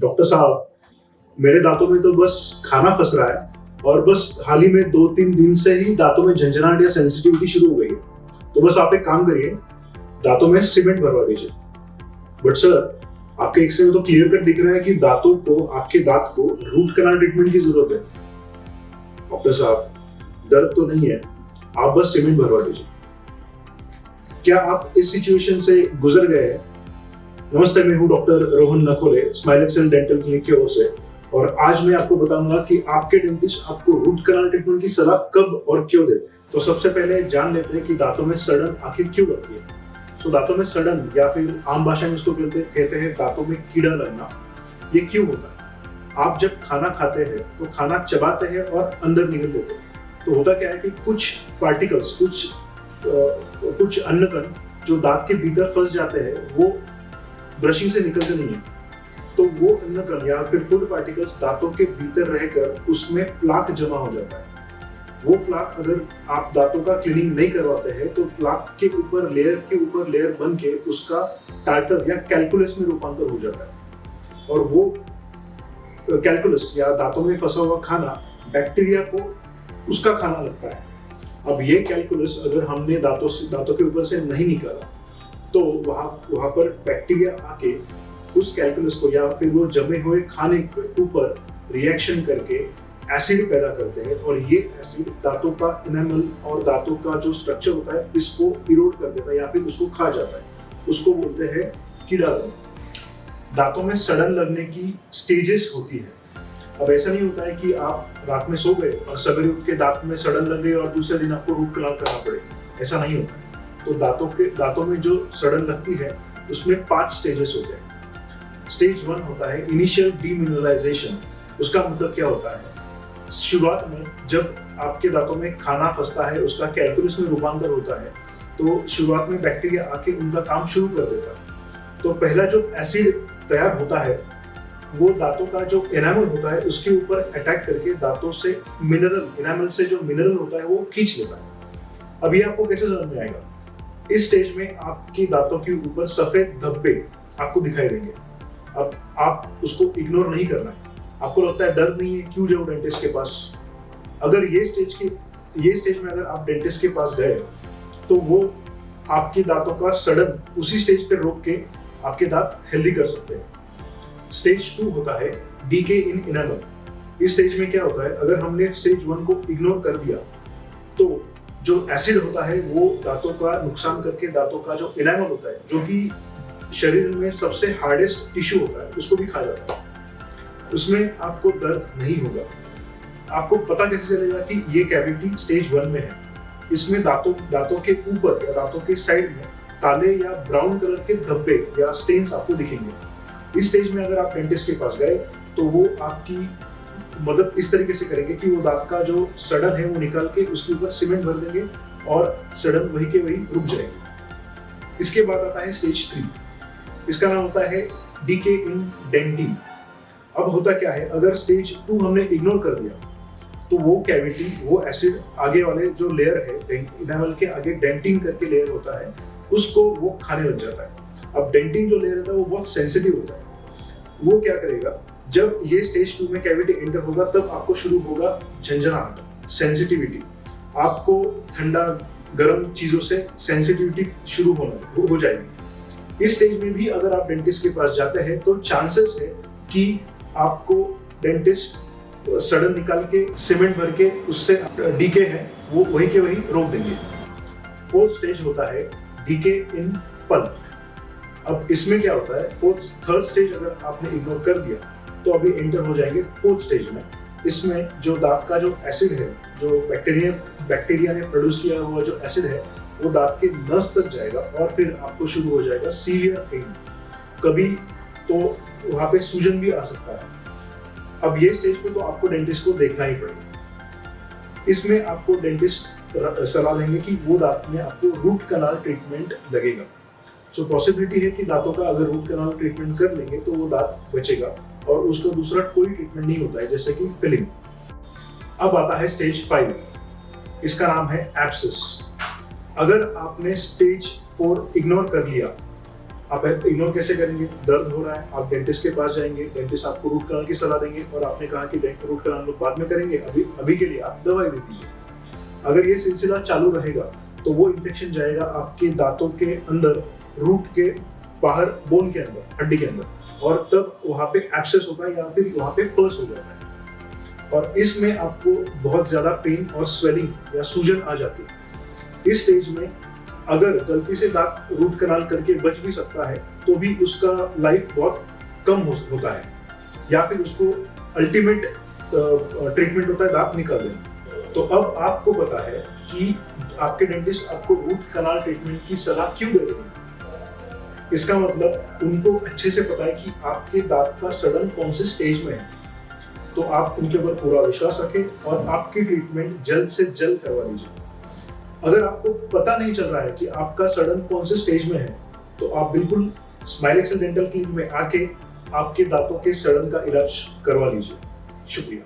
Doctor साहब, मेरे दांतों में तो बस खाना फंस रहा है और बस हाल ही में 2-3 दिन से ही दांतों में झंझनाहट या सेंसिटिविटी शुरू हो गई है। तो बस आप एक काम करिए, दांतों में सीमेंट भरवा दीजिए। बट सर, आपके एक्सरे में तो क्लियर कट दिख रहा है कि आपके दांत को रूट कैनाल ट्रीटमेंट की जरूरत है। डॉक्टर साहब, दर्द तो नहीं है, आप बस सीमेंट भरवा दीजिए। क्या आप इस सिचुएशन से गुजर गए हैं? नमस्ते, मैं हूं doctor Rohan Nakhole, smile excel dental clinic की ओर से, और आज मैं आपको बताऊंगा कि आपके डेंटिस्ट आपको रूट कैनाल ट्रीटमेंट की सलाह कब और क्यों देते हैं। तो सबसे पहले जान लेते हैं कि दांतों में सड़न आखिर क्यों लगती है। तो दांतों में सड़न, या फिर आम भाषा में इसको कहते हैं दांतों में कीड़ा लगना, ये क्यों होता है? आप जब खाना खाते हैं तो खाना चबाते हैं और अंदर निगल देते हैं। तो होता क्या है कि कुछ पार्टिकल्स, कुछ अन्नकण जो दांत के भीतर फंस जाते हैं, वो ब्रशिंग से निकलते नहीं है। तो वो अन्नकण या फिर फूड पार्टिकल्स दांतों के भीतर रहकर उसमें प्लाक जमा हो जाता है। वो प्लाक, अगर आप दांतों का क्लीनिंग नहीं करवाते हैं तो प्लाक के ऊपर लेयर बन के उसका टार्टर या कैलकुलस में रूपांतर हो जाता है, और वो कैलकुलस या दांतों में फंसा हुआ खाना बैक्टीरिया को उसका खाना लगता है। अब ये कैलकुलस अगर हमने दांतों के ऊपर से नहीं निकाला तो वहां पर बैक्टीरिया आके उस कैलकुलस को या फिर वो जमे हुए खाने के ऊपर रिएक्शन करके एसिड पैदा करते हैं, और ये एसिड दांतों का इनेमल और दांतों का जो स्ट्रक्चर होता है इसको इरोड कर देता है या फिर उसको खा जाता है। उसको बोलते हैं कीड़ा लगना। दांतों में सड़न लगने की स्टेजेस होती है। अब ऐसा नहीं होता है कि आप रात में सो गए और सवेरे उठ के दांत में सड़न लग गई और दूसरे दिन आपको रूट कैनाल करना पड़े, ऐसा नहीं होता। तो दांतों में जो सड़न लगती है उसमें 5 स्टेजेस होते हैं। स्टेज 1 होता है इनिशियल डीमिनरलाइजेशन। उसका मतलब क्या होता है? शुरुआत में जब आपके दांतों में खाना फंसता है, उसका कैलकुलस में रूपांतर होता है, तो शुरुआत में बैक्टीरिया आके उनका काम शुरू कर देता है। तो पहला जो एसिड तैयार होता है वो दांतों का जो एनामल होता है उसके ऊपर अटैक करके दांतों से एनामल से जो मिनरल होता है वो खींच लेता है। अब ये आपको कैसे समझ में आएगा? इस स्टेज में आपकी दांतों के ऊपर सफेद धब्बे आपको दिखाई देंगे। अब आप उसको इग्नोर नहीं करना है। आपको लगता है डर नहीं है, क्यों जाओ डेंटिस्ट के पास? अगर ये स्टेज में अगर आप डेंटिस्ट के पास गए तो वो आपके दांतों का सड़न उसी स्टेज पे रोक के आपके दांत हेल्दी कर सकते हैं। स्टेज 2 होता है डीके इन इनेमल। इस स्टेज में क्या होता है, अगर हमने स्टेज 1 को इग्नोर कर दिया तो जो एसिड होता है वो दांतों का नुकसान करके दांतों का जो इनेमल होता है, जो कि शरीर में सबसे हार्डेस्ट टिश्यू होता है, उसको भी खा जाता है। उसमें आपको दर्द नहीं होगा। आपको पता कैसे चलेगा कि ये कैविटी स्टेज 1 में है? इसमें दांतों के ऊपर या दांतों के साइड में काले या ब्राउन कलर के धब्बे या स्टेन्स आपको दिखेंगे। इस स्टेज में अगर आप डेंटिस्ट के पास गए तो वो आपकी मदद इस तरीके से करेंगे कि वो दांत का जो सड़न है वो निकाल के उसके ऊपर सीमेंट भर देंगे और सड़न वही के वही रुक जाएगी। इसके बाद आता है स्टेज 3। इसका नाम होता है डीके इन डेंटिंग। अब होता क्या है, अगर स्टेज 2 हमने इग्नोर कर दिया तो वो कैविटी, वो एसिड आगे वाले जो लेयर है इनेमल के आगे डेंटिंग करके लेयर होता है, उसको वो खाने लग जाता है। अब डेंटिंग जो लेयर होता है वो बहुत सेंसिटिव होता है। वो क्या करेगा, जब ये स्टेज 2 में कैविटी एंटर होगा तब आपको शुरू होगा झंझनाहट, सेंसिटिविटी। आपको ठंडा गर्म चीजों से सेंसिटिविटी शुरू हो जाएगी। इस स्टेज में भी अगर आप डेंटिस्ट के पास जाते हैं तो चांसेस है कि आपको डेंटिस्ट सड़न निकाल के सीमेंट भर के उससे डीके है वो वही के वही रोक देंगे। 4th स्टेज होता है डीके इन पल्प। अब इसमें क्या होता है, 3rd स्टेज अगर आपने इग्नोर कर दिया तो अभी एंटर हो जाएंगे 4th स्टेज में। इसमें जो दांत का जो एसिड है, जो बैक्टीरिया ने प्रोड्यूस किया हुआ जो एसिड है, वो दांत के नस तक जाएगा और फिर आपको शुरू हो जाएगा सीवियर पेन। कभी तो वहां पे सूजन भी आ सकता है। अब ये स्टेज पे तो आपको डेंटिस्ट को देखना ही पड़ेगा। इसमें आपको डेंटिस्ट सलाह देंगे कि वो दांत में आपको रूट कैनाल ट्रीटमेंट लगेगा। सो पॉसिबिलिटी है कि दांतों का अगर रूट कैनाल ट्रीटमेंट कर लेंगे तो वो दांत बचेगा और उसका दूसरा कोई ट्रीटमेंट नहीं होता है, जैसे कि फिलिंग। अब आता है स्टेज 5। इसका नाम है एब्सेस। अगर आपने स्टेज 4 इग्नोर कर लिया, आप इग्नोर कैसे करेंगे? दर्द हो रहा है, आप डेंटिस्ट के पास जाएंगे, डेंटिस्ट आपको रूट कनाल की सलाह देंगे और आपने कहा कि रूट कनाल लोग बाद में करेंगे, अभी के लिए आप दवाई दे दीजिए। अगर ये सिलसिला चालू रहेगा तो वो इन्फेक्शन जाएगा आपके दांतों के अंदर, रूट के बाहर, बोन के अंदर, हड्डी के अंदर, और तब वहाँ पे एब्सेस होता है या फिर वहाँ पे पस हो जाता है और इसमें आपको बहुत ज्यादा पेन और स्वेलिंग या सूजन आ जाती है। इस स्टेज में अगर गलती से दांत रूट कनाल करके बच भी सकता है तो भी उसका लाइफ बहुत कम होता है, या फिर उसको अल्टीमेट ट्रीटमेंट होता है दांत निकाल देना। तो अब आपको पता है कि आपके डेंटिस्ट आपको रूट कनाल ट्रीटमेंट की सलाह क्यों दे रहे हैं। इसका मतलब उनको अच्छे से पता है कि आपके दांत का सड़न कौन से स्टेज में है, तो आप उनके ऊपर पूरा विश्वास रखें और आपकी ट्रीटमेंट जल्द से जल्द करवा लीजिए। अगर आपको पता नहीं चल रहा है कि आपका सड़न कौन से स्टेज में है, तो आप बिल्कुल स्माइल एक्सेल डेंटल क्लिनिक में आके आपके दांतों के सड़न का इलाज करवा लीजिए। शुक्रिया।